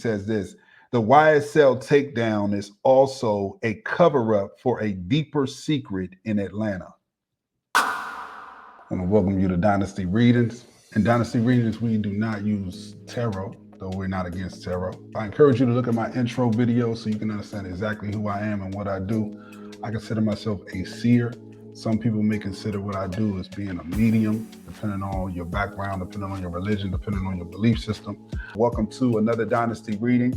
Says this: the YSL takedown is also a cover-up for a deeper secret in Atlanta. I want to welcome you to Dynasty Readings. In Dynasty Readings, we do not use tarot, though we're not against tarot. I encourage you to look at my intro video so you can understand exactly who I am and what I do. I consider myself a seer. Some people may consider what I do as being a medium, depending on your background, depending on your religion, depending on your belief system. Welcome to another Dynasty reading.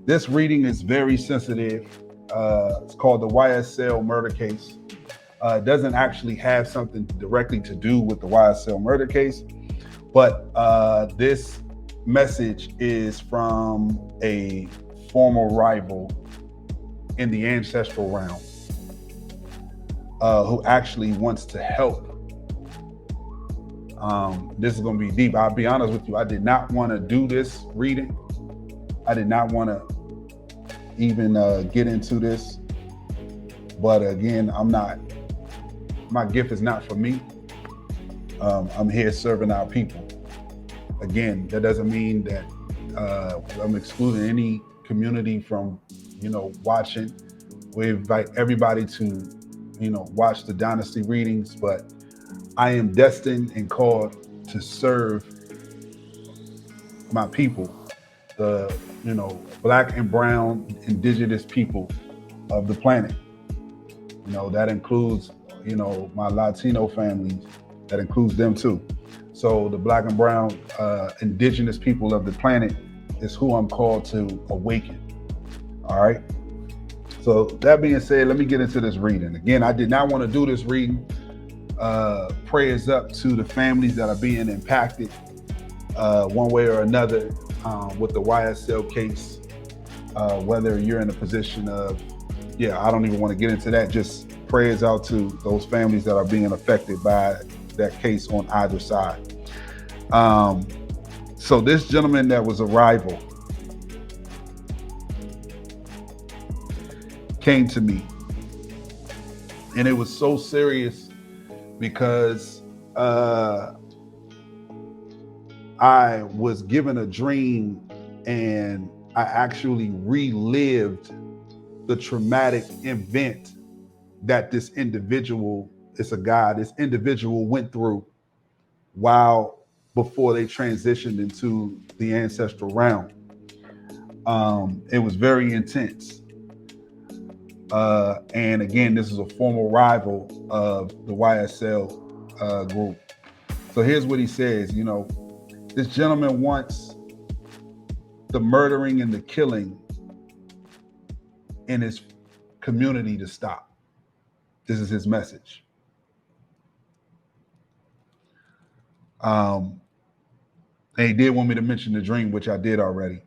This reading is very sensitive. It's called the YSL murder case. It doesn't actually have something directly to do with the YSL murder case, but this message is from a former rival in the ancestral realm who actually wants to help. This is going to be deep. I'll be honest with you. I did not want to do this reading. I did not want to even get into this. But again, my gift is not for me. I'm here serving our people. Again, that doesn't mean that I'm excluding any community from, watching. We invite everybody to, watch the Dynasty readings, but I am destined and called to serve my people, the, Black and brown indigenous people of the planet. That includes, my Latino families, that includes them too. So the Black and brown indigenous people of the planet is who I'm called to awaken. All right. So that being said, let me get into this reading. Again, I did not want to do this reading. Prayers up to the families that are being impacted one way or another with the YSL case. Whether you're in a position of, I don't even want to get into that. Just prayers out to those families that are being affected by that case on either side. So this gentleman that was a rival came to me, and it was so serious because I was given a dream and I actually relived the traumatic event that this individual went through before they transitioned into the ancestral realm. It was very intense. And again, this is a former rival of the YSL group. So here's what he says. This gentleman wants the murdering and the killing in his community to stop. This is his message. And he did want me to mention the dream, which I did already.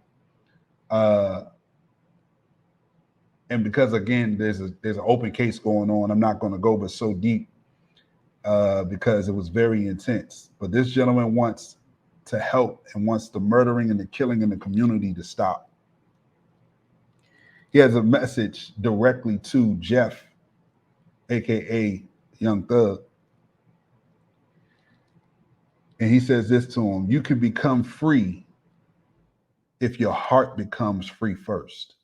And because again, there's an open case going on, I'm not going to go but so deep because it was very intense. But this gentleman wants to help and wants the murdering and the killing in the community to stop. He has a message directly to Jeff, aka Young Thug. And he says this to him: you can become free if your heart becomes free first.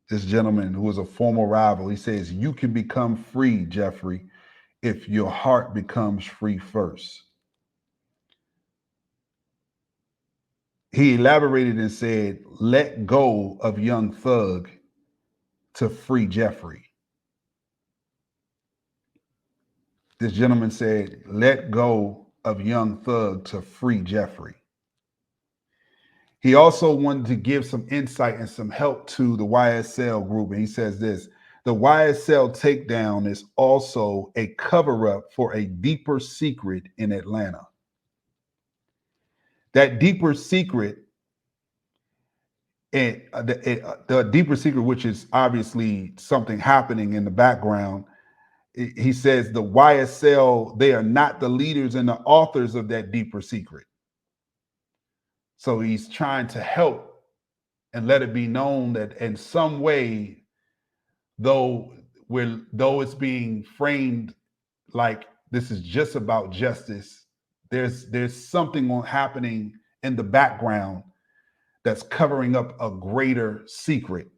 This gentleman who is a former rival, he says, you can become free, Jeffrey, if your heart becomes free first. He elaborated and said, let go of Young Thug to free Jeffrey. This gentleman said, let go of Young Thug to free Jeffrey. He also wanted to give some insight and some help to the YSL group. And he says this: the YSL takedown is also a cover-up for a deeper secret in Atlanta. That deeper secret, the deeper secret, which is obviously something happening in the background. He says the YSL, they are not the leaders and the authors of that deeper secret. So he's trying to help and let it be known that in some way, though it's being framed like this is just about justice, there's something happening in the background that's covering up a greater secret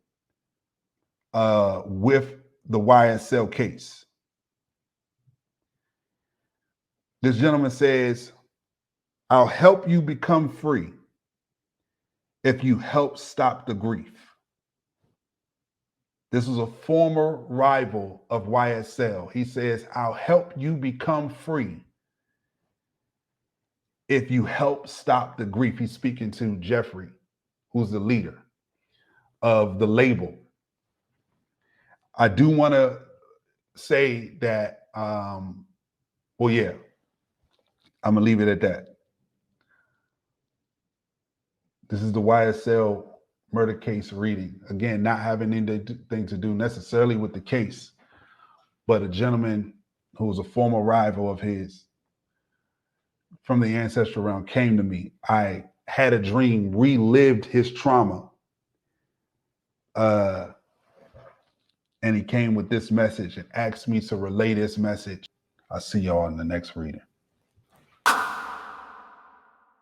with the YSL case. This gentleman says, I'll help you become free if you help stop the grief. This is a former rival of YSL. He says, I'll help you become free if you help stop the grief. He's speaking to Jeffrey, who's the leader of the label. I do want to say that, I'm going to leave it at that. This is the YSL murder case reading. Again, not having anything to do necessarily with the case, but a gentleman who was a former rival of his from the ancestral realm came to me. I had a dream, relived his trauma. And he came with this message and asked me to relay this message. I'll see y'all in the next reading.